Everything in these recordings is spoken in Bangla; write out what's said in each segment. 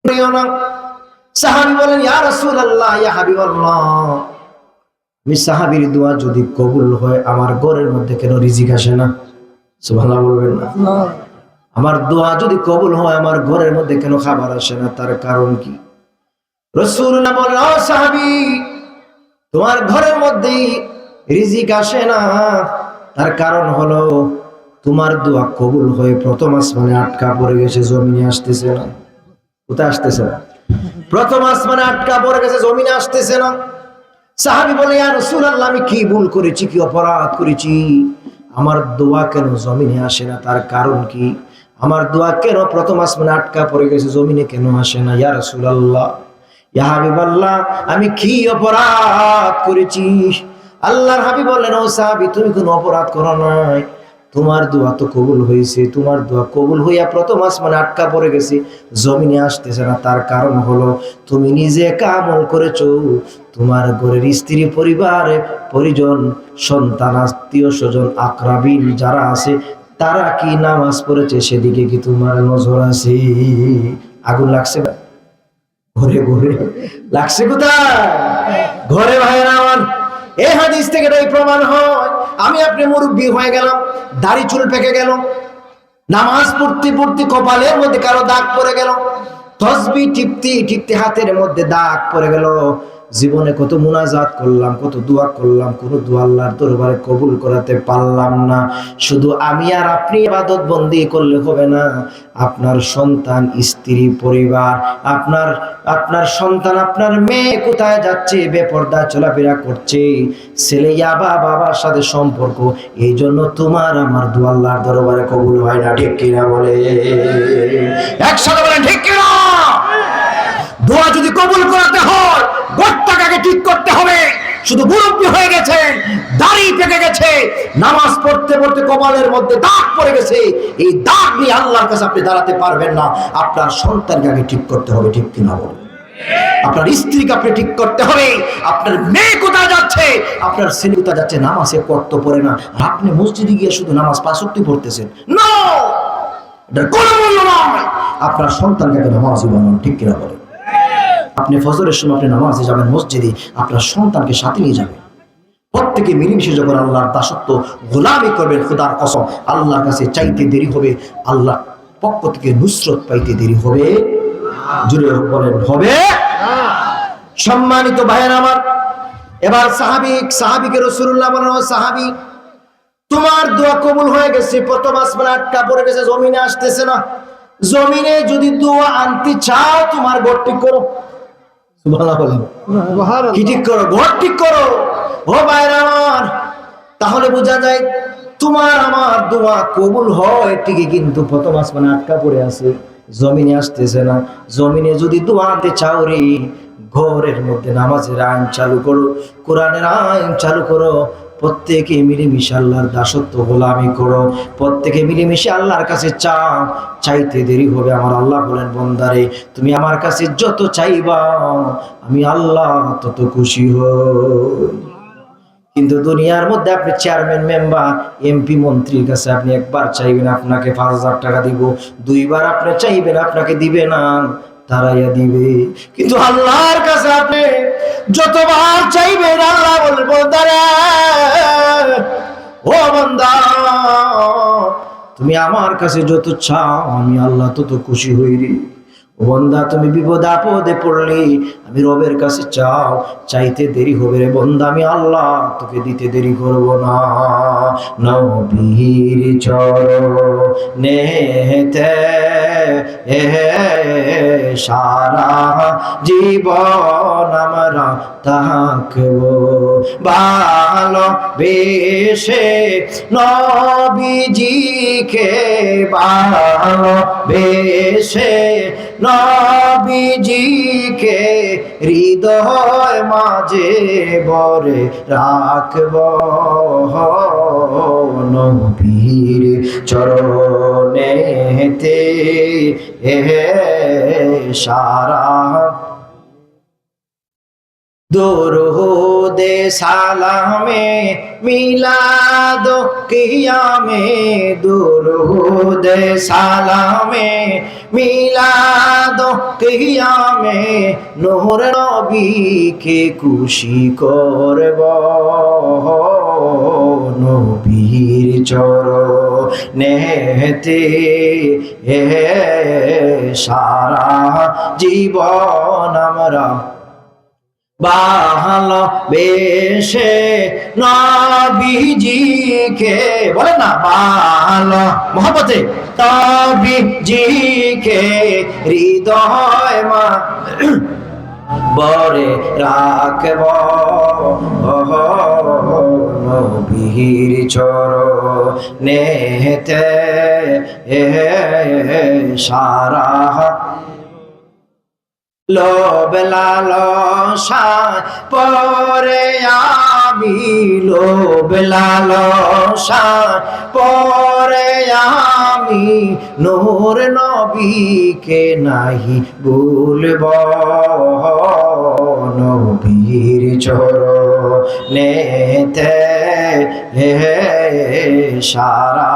করিও না। সাহাবী বলেন, ইয়া রাসূলুল্লাহ, ইয়া হাবিবাল্লাহ, আমি সাহাবীর দোয়া যদি কবুল হয় আমার ঘরের মধ্যে কেন রিজিক আসে না? সুবহানাল্লাহ বলবেন না? আমার দোয়া যদি কবুল হয় আমার ঘরের মধ্যে কেন খাবার আসে না? তার কারণ কি? রাসূলুল্লাহ বলেন, ও সাহাবী, তোমার ঘরের মধ্যে রিজিক আসে না, তার কারণ হলো তোমার দোয়া কবুল হয়ে প্রথম আসমানে আটকা পড়ে গেছে, জমিনে আসতেছে না। কোথায় আসতেছে না? প্রথম আসমানে আটকা পড়ে গেছে, জমিনে আসতেছে না। সাহাবী বলে, ইয়া রাসূলুল্লাহ, আমি কি ভুল করেছি, কি অপরাধ করেছি? আমার দোয়া কেন জমিনে আসে না? তার কারণ কি? আমার দোয়া কেন প্রথম আসমানে আটকা পড়ে গেছে, জমিনে কেন আসে না? ইয়া রাসূলুল্লাহ, ইয়া হাবিবাল্লাহ, আমি কি অপরাধ করেছি? আল্লাহর হাবিব বললেন, ও সাহাবী, তুমি কোনো অপরাধ করো নাই, তোমার দোয়া তো কবুল হয়েছে। তোমার দোয়া কবুল হইয়া প্রথম আসমানে আটকা পড়ে গেছে, জমিনে আসতেছে না। তার কারণ হলো তুমি নিজে কামল করেছো, তোমার ঘরের স্ত্রী, পরিবার, পরিজন, সন্তান, আত্মীয় স্বজন, আকরাবিন যারা আছে তারা কি নামাজ পড়েছে সেদিকে কি তোমার নজর আছে? আগুন লাগছে না ঘরে ঘরে? লাগছে কোথায়? ঘরে। ভাইরা আমার, এই হাদিস থেকে এটাই প্রমাণ হয়, আমি আপনি মুরব্বী হয়ে গেলাম, দাড়ি চুল পেকে গেল, নামাজ পড়তে পড়তে কপালের মধ্যে কারো দাগ পড়ে গেল, তসবিহ টিপতে টিপতে হাতের মধ্যে দাগ পড়ে গেল, জীবনে কত মুনাজাত করলাম, কত দোয়া করলাম, কোন দোয়া আল্লাহর দরবারে কবুল করাতে পারলাম না। শুধু আমি আর আপনি ইবাদত বন্দি করলে হবে না, আপনার সন্তান, স্ত্রী, পরিবার, আপনার আপনার সন্তান, আপনার মেয়ে কোথায় যাচ্ছে, বেপরদা চলাফেরা করছে, ছেলে ইয়াবা বাবার সাথে সম্পর্ক, এই জন্য তোমার আমার দোয়া আল্লাহর দরবারে কবুল হয় না। ঠিক কিনা বলে? একসাথে বলেন ঠিক কিনা? দোয়া যদি কবুল করাতে হয় গোটটাকে ঠিক করতে হবে। শুধু মুরব্বী হয়ে গেছেন, দাড়ি পেকে গেছে, নামাজ পড়তে পড়তে কপালের মধ্যে দাগ পড়ে গেছে, এই দাগ নিয়ে আল্লাহর কাছে আপনি দাঁড়াতে পারবেন না। আপনার সন্তানকে আগে ঠিক করতে হবে। ঠিক কিনা বলেন? আপনার স্ত্রীকে আপনি ঠিক করতে হবে। আপনার মেয়ে কোথায় যাচ্ছে, আপনার ছেলে কোথায় যাচ্ছে, নামাজে পড়তে পড়ে না, আপনি মসজিদে গিয়ে শুধু নামাজ 5 ওয়াক্ত পড়তেছেন, নো, এটার কোনো মূল্য নয়। আপনার সন্তানকে আগে নামাজি বানান। ঠিক কিনা বলেন? আপনি ফজরের সময় আপনি নামাজে যাবেন মসজিদে, আপনার সন্তানকে সাথে নিয়ে যাবেন। প্রত্যেকে মিলেমিশে যখন আল্লাহর দাসত্ব গোলামি করবেন, খোদার কসম আল্লাহর কাছে চাইতে দেরি হবে, আল্লাহর পক্ষ থেকে নুসরত পাইতে দেরি হবে। জুড়ে বলেন হবে। সম্মানিত ভাইয়ের আমার, এবার সাহাবীকে রাসূলুল্লাহ বলেন, ও সাহাবী, তোমার দোয়া কবুল হয়ে গেছে, প্রথম আসমানে আটকা পড়ে গেছে, জমিনে আসতেছে না। জমিনে যদি দোয়া আনতে চাও তোমার ঘর ঠিক করো। সুবহানাল্লাহ বলেন। কি ঠিক করো? ঘর ঠিক করো। ও ভাইরা আমার, তাহলে বোঝা যায় তোমার আমার দোয়া কবুল হয় ঠিকই, কিন্তু প্রথম আসমানে আটকা পড়ে আছে, জমিনে আসতেছে না। জমিনে যদি দোয়া আনতে চাও রে, ঘরের মধ্যে নামাজের আইন চালু করো, কোরআনের আইন চালু করো, প্রত্যেকে মিলেমিশে আল্লাহর দাসত্ব গোলামি করো, প্রত্যেকে মিলেমিশে আল্লাহর কাছে চাও। চাইতে দেরি হবে। আমার আল্লাহ বলেন, বন্দারে তুমি আমার কাছে যত চাইবা আমি আল্লাহ তত খুশি হই। কিন্তু দুনিয়ার মধ্যে আপনি চেয়ারম্যান, মেম্বার, এমপি, মন্ত্রীর কাছে আপনি একবার চাইবেন আপনাকে 5,000 টাকা দিব, দুইবার আপনি চাইবেন আপনাকে দিবে না, তারাইয়া দিবে। কিন্তু আল্লাহর কাছে আপনি যতবার চাইবেন আল্লাহ বলবো, দাঁড়া ও বান্দা, তুমি আমার কাছে যত চাও আমি আল্লাহ তত খুশি হই রে। ও বান্দা, তুমি বিপদ আপদে পড়লে আমি রবের কাছে চাও, চাইতে দেরি হবে রে বান্দা, আমি আল্লাহ তোকে দিতে দেরি করব না। নবীর চরণেতে সারা জীবন আমরা থাকবো ভালোবেসে, নবীজিকে ভালোবেসে, নবীজিকে হৃদয় মাঝে ভরে রাখব, নবীর চরণেতে সারা দরুদে সালামে মিলাদ কিয়ামে দরুদে সালামে মিলাদ কিয়ামে নূর নবীকে খুশি করব নবীর চরণেতে সারা জীবন আমরা ভালোবেসে নবীজিকে বলেন না ভালো মহব্বতে নবীজিকে হৃদয় মা বরে রাখব নবীর চরণেতে সারা লোভ লালসা পরে আমি লোভ লালসা পরে আমি নূর নবীকে নাহি ভুলব নবীর চরণেতে সারা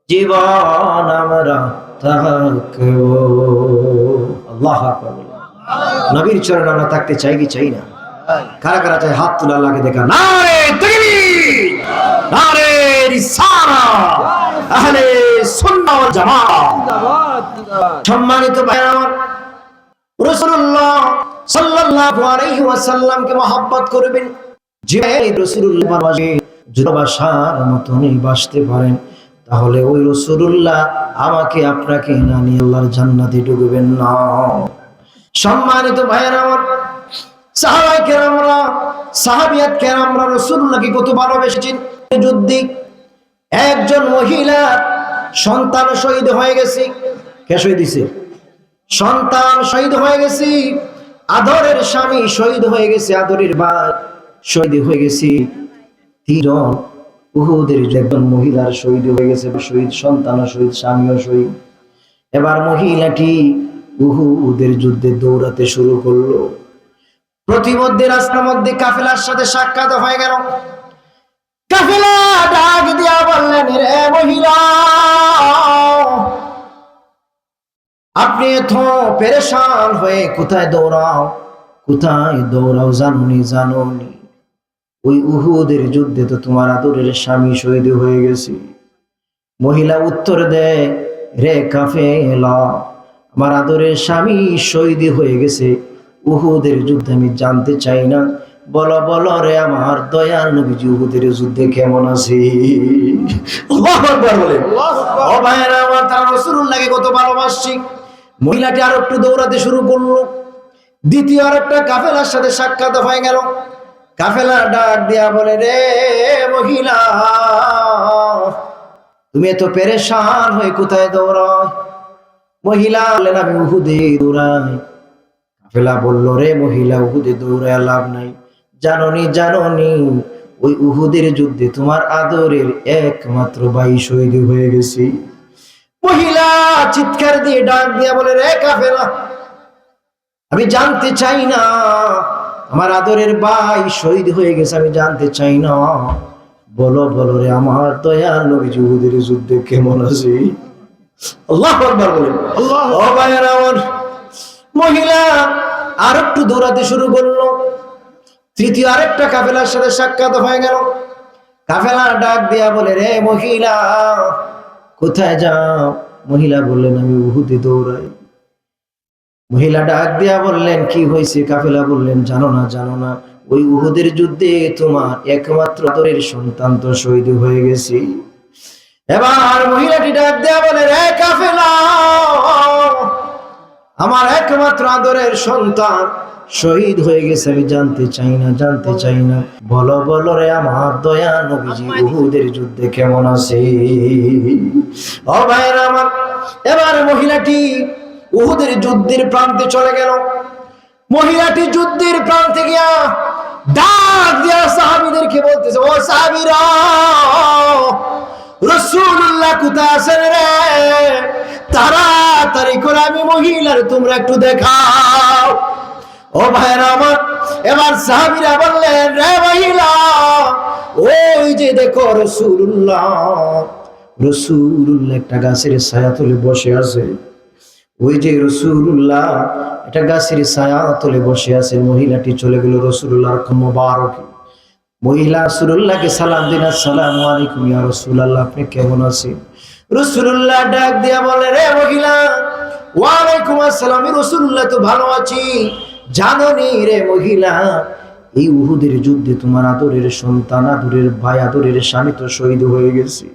জীবন আমরা থাকবো। আল্লাহু আকবার। নবীর চরণে আমরা থাকতে চাই কি চাই না? কারা কারা চাই হাত তুলে আল্লাহকে দেখা। নারে তাকবীর, নারে রিসালাত, আহলে সুন্নাহ ওয়াল জামাত। সম্মানিত ভাইরা আমার, রাসূলুল্লাহ সাল্লাল্লাহু আলাইহি ওয়াসাল্লামকে মহব্বত করবেন। যে রাসূলুল্লাহ ভালোবাসার মতনই বাসতে পারেন, তাহলে ওই রাসূলুল্লাহ আমাকে আপনাকে না নিয়ে আল্লাহর জান্নাতে ঢুকবেন না। সম্মানিত ভাইয়েরা আমার, সাহাবায়ে কেরামরা সাহাবিয়াত কেরামরা রাসূলুল্লাহকে কত ভালোবেসেছেন। যুদ্ধে একজন মহিলা সন্তান শহীদ হয়ে গেছে। কে শহীদ হয়েছে? সন্তান শহীদ হয়ে গেছে। আদরের স্বামী শহীদ হয়ে গেছে, আদরের ভাই শহীদ হয়ে গেছে। তিনজন উহুদের একজন মহিলার শহীদ হয়ে গেছে, শহীদ সন্তান শহীদ, স্বামীও শহীদ। এবার মহিলাটি উহুদের যুদ্ধে দৌড়াতে শুরু করলো। প্রতিমধ্যে রাস্তার মধ্যে কাফেলার সাথে সাক্ষাৎ হয়ে গেল। কাফেলা ডাক দিয়া বললেন, রে মহিলা, আপনি এত পেরেশান হয়ে কোথায় দৌড়াও, কোথায় দৌড়াও জানুনি জানুনি? ওই উহুদের যুদ্ধে তো তোমার আদরের স্বামী শহীদ হয়ে গেছে। মহিলা উত্তর দেয়, রে কাফেলা, আমার আদরের স্বামী শহীদ হয়ে গেছে উহুদের যুদ্ধে, আমি জানতে চাই না। বলো বলো রে আমার দয়াল নবীজি উহুদের যুদ্ধে কেমন আছে? আল্লাহু আকবার বলেন। ও ভাইরা আমার, তারা রাসূলুল্লাহকে কত ভালোবাসছি। মহিলাটি আর একটু দৌড়াতে শুরু করলো। দ্বিতীয় আর একটা কাফেলার সাথে সাক্ষাৎ হয়ে গেল। কাফেলা ডাক দিয়া বলে, রে মহিলা, তুমি এত পেরেশান হয়ে কোথায় দৌড়াও? মহিলা বললেন, আমি উহুদে দৌড়াই। কাফেলা বলল, রে মহিলা, উহুদে দৌড়ায় লাভ নাই। জাননি জাননি ওই উহুদের যুদ্ধে তোমার আদরের একমাত্র ভাই শহীদ হয়ে গেছে। মহিলা চিৎকার দিয়ে ডাক দিয়া বলে, রে কাফেলা, আমি জানতে চাই না আমার আদরের ভাই শহীদ হয়ে গেছে, আমি জানতে চাই না। বলো বলো রে আমার দয়াল নবীজি উহুদের যুদ্ধে কেমন আছে? আল্লাহু আকবার বলেন। ও ভাইরা আমার, মহিলা আর একটু দৌড়াতে শুরু করলো। তৃতীয় আরেকটা কাফেলার সাথে সাক্ষাৎ হয়ে গেল। কাফেলা ডাক দিয়া বলে, রে মহিলা, কোথায় যাও? মহিলা বললেন, আমি উহুদে দৌড়াই। মহিলা ডাক দিয়া বললেন, কি হয়েছে? কাফেলা বললেন, জানো না জানো না, ওই উহুদের যুদ্ধে তোমার একমাত্র আদরের সন্তান তো শহীদ হয়ে গেছে। এবার মহিলাটি ডাক দিয়া বলে, রে কাফেলা, আমার একমাত্র আদরের সন্তান শহীদ হয়ে গেছে, আমি জানতে চাই না জানতে চাই না। বলো বলো রে আমার দয়া নবীজি উহুদের যুদ্ধে কেমন আছে? ও ভাইরা আমার, এবার মহিলাটি উহুদের যুদ্ধের প্রান্তে চলে গেল। মহিলাটি যুদ্ধের প্রান্তে গিয়া ডাক দিয়া সাহাবীদেরকে বলতেছে, ও সাহাবীরা, রাসূলুল্লাহ কোথায় আছেন রে? তাড়াতাড়ি করে আমি মহিলার তোমরা একটু দেখাও। ও ভাইরা আমার, এবার সাহাবীরা বললেন, রে মহিলা, ওই যে দেখো রাসূলুল্লাহ একটা গাছের ছায়া তলে বসে আছে। ওই যে রাসূলুল্লাহ একটা গাছের ছায়া তলে বসে আছে। মহিলাটি চলে গেল রাসূলুল্লাহর মোবারক। মহিলা রাসূলুল্লাহকে সালাম দিন, আসসালামু আলাইকুম ইয়া রাসূলুল্লাহ, আপনি কেমন আছেন? রাসূলুল্লাহ ডাক দিয়া বলে, রে মহিলা, ওয়া আলাইকুম আসসালাম, রাসূলুল্লাহ তো ভালো আছি। জানো নি রে মহিলা, এই উহুদের যুদ্ধে তোমার আদরের সন্তান, আদরের ভাই, আদরের স্বামী তো শহীদ হয়ে গেছে।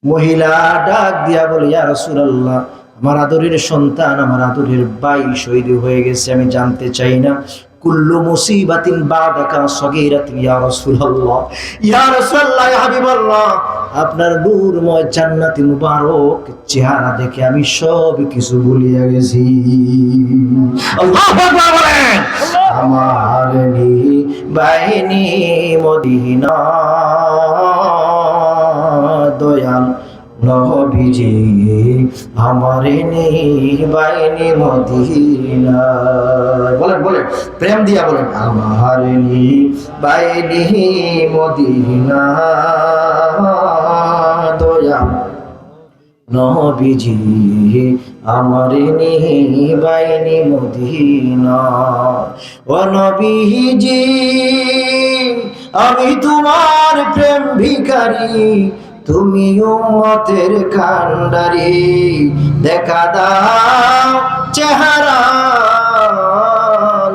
মহিলা ডাক দিয়া বলে, ইয়া রাসূলুল্লাহ, আমার আদরের সন্তান, আমার আদরের ভাই শহীদ হয়ে গেছে, আমি জানতে চাই না। কুল্লু মুসিবাতিন বাদাকা সগীরাতিন ইয়া রাসূলুল্লাহ, ইয়া রাসূলুল্লাহ, ইয়া হাবিবাল্লাহ, আপনার নূরময় জান্নাতি মুবারক চেহারা দেখে আমি সব কিছু ভুলিয়া গেছি। আল্লাহু আকবার বলেন। আমার বাহিনী মদিনা দয়াল নবীজি, আমার বাহিনী মদিনা। বলেন বলেন, প্রেম দিয়া বলেন, আমার বাহিনী মদিনা দয়াল নবীজি, আমার বাহিনী মদিনা। ও নবীজি, আমি তোমার প্রেম ভিখারি, তুমি উম্মতের কান্ডারি, দেখা দাও চেহারা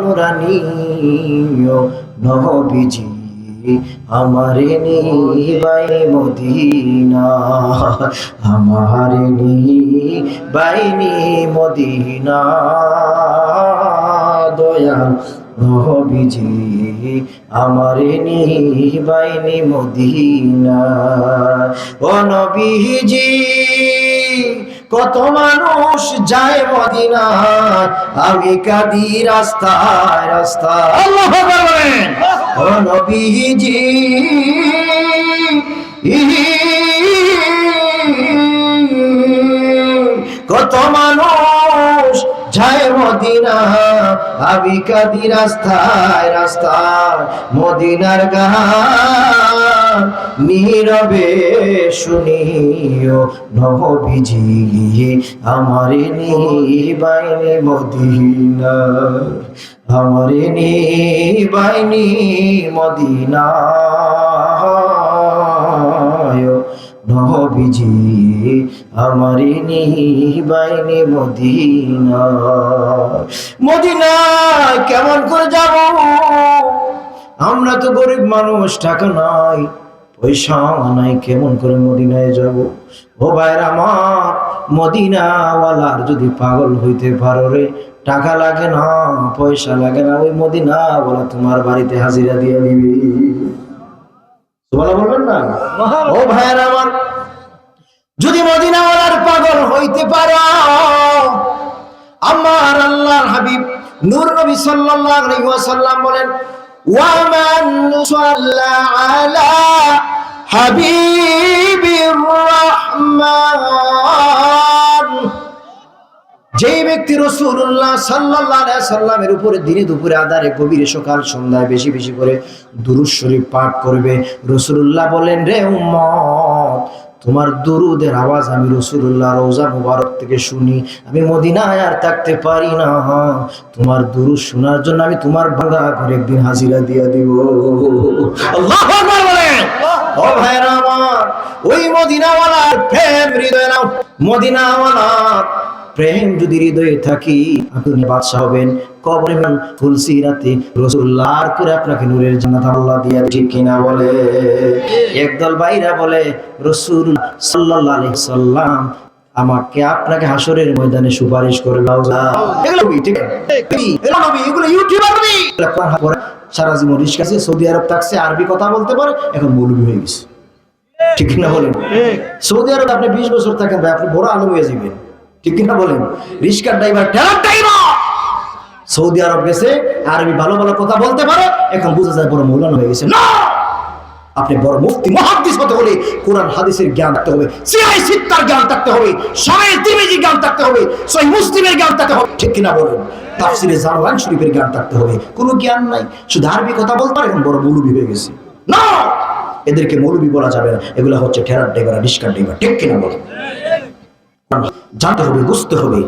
নুরানি। ও নবীজি, আমার বাহিনী মদিনা, আমার বাহিনী মদিনা দয়াল নবীজি, আমার বাহিনী মদিনা। ও নবীজি, কত মানুষ যায় মদিনায়, আমি কাঁদি রাস্তায় রাস্তায়। আল্লাহু আকবার বলেন। ও নবীজি, কত মানুষ যায় মদিনা, আমি কাঁদি রাস্তায় রাস্তায়। মদিনার গান নীরবে শুনিও নবীজি, আমার বাহিনী মদিনা, আমার বাহিনী মদিনা নবীজি, আমার বাহিনী মদিনা। মদিনায় কেমন করে যাব? আমরা তো গরিব মানুষ, টাকা নাই, পয়সা নাই, কেমন করে মদিনায় যাব? ও ভাইরা আমার, মদিনাওয়ালার যদি পাগল হইতে পারো রে, টাকা লাগে না, পয়সা লাগে না, ওই মদিনাওয়ালা তোমার বাড়িতে হাজিরা দিয়ে দিবে। সুবহানাল্লাহ বলবেন না? ও ভাইরা আমার, যদি মদিনাওয়ালার পাগল হইতে পারো, আমার আল্লাহর হাবিব নূর নবী সাল্লাল্লাহু আলাইহি ওয়াসাল্লাম বলেন, ওয়া মান সাল্লা আলা হাবিবির রহমান, যেই ব্যক্তি রাসূলুল্লাহ সাল্লাল্লাহু আলাইহি ওয়াসাল্লামের উপরে দিনে দুপুরে আধারে গভীরে সকাল সন্ধ্যায় বেশি বেশি করে দুরূদ শরীফ পাঠ করবে, রাসূলুল্লাহ বলেন, রে উম্মত, তোমার দুরুদের আওয়াজ আমি রাসূলুল্লাহ রওজা মুবারক থেকে শুনি, আমি মদিনায় আর থাকতে পারি না, তোমার দুরুদ শোনার জন্য আমি তোমার ভাঙা ঘরে একদিন হাজিরা দিয়া দিব। আল্লাহু আকবার বলেন। ও ভাইরা আমার, ওই মদিনাওয়ালার প্রেম হৃদয়ে নাও। মদিনাওয়ালার প্রেম যদি হৃদয়ে থাকি, আপনি বাদশা হবেন। কবরে ফুলসিরাতে রাসূলুল্লাহ করে আপনাকে নূরের জান্নাত আল্লাহ দিয়া, ঠিক কিনা বলে? একদল ভাইরা বলে, রাসূল সাল্লাল্লাহু আলাইহি সাল্লাম আমাকে আপনাকে হাসরের ময়দানে সুপারিশ করে দাও। এগুলো ঠিক এগুলো নবী, এগুলো ইউটিউবার নবী, সারা জীবন রিস্কাছে, সৌদি আরব থাকছে, আরবি কথা বলতে পারে, এখন মৌলবী হয়ে গেছে, ঠিক কিনা বলেন? সৌদি আরব আপনি 20 বছর থাকেন ভাই, আপনি বড় আলেম হয়ে যাবেন, ঠিক কিনা বলেন? রিস্কার ড্রাইভার, ট্রাক ড্রাইভার, সৌদি আরব গেছে, আরবি ভালো ভালো কথা বলতে পারে, এখন বুঝা যায় বড় মৌলানা হয়ে গেছে। না, আপনি বড় মুফতি মুহাদ্দিস হতে হলে কোরআন হাদিসের জ্ঞান থাকতে হবে, সিয়াই সিত্তার জ্ঞান থাকতে হবে, সহিহ তিরমিজির জ্ঞান থাকতে হবে, সহিহ মুসলিমের জ্ঞান থাকতে হবে, ঠিক কিনা বলেন? তাফসিরে জালালাইন শরীফের জ্ঞান থাকতে হবে। কোনো জ্ঞান নাই, শুধু আরবি কথা বলতে পারে, এখন বড় মৌলবি হয়ে গেছে। না, এদেরকে মৌলবি বলা যাবে না, এগুলো হচ্ছে ঠেরার ড্রাইভার, রিস্কার ড্রাইভার, ঠিক কিনা বলেন? জানতে হবে, বুঝতে হবে।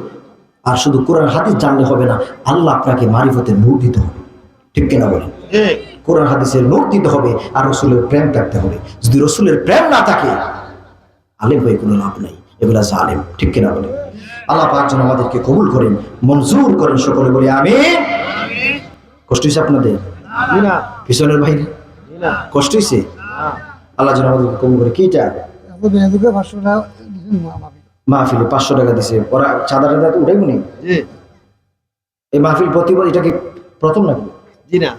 আর শুধু কোরআন হাদিস জানলে হবে না, আল্লাহ আপনাকে মারিফতের নূর দিতে হবে, ঠিক কিনা বলেন? কোরআন হাদিসের নূর দিতে হবে, আর রসুলের প্রেম থাকতে হবে। যদি রসুলের প্রেম না থাকে, আলেম হয়ে কোনো লাভ নাই, এগুলা জালেম, ঠিক কিনা বলেন? আল্লাহ পাক যেন আমাদেরকে কবুল করেন, মঞ্জুর করেন, সকলে বলি আমিন। কষ্ট হয়েছে আপনাদের? পিছনের বাইরে কষ্ট হয়েছে? আল্লাহ যেন আমাদেরকে কবুল করে। কিটা মাহফিলে 500 টাকা দিছে, ওরা চাঁদা টাদা উঠাইব নি? এই মাহফিল প্রতিবার, এটা কি প্রথম নাকি? জি না।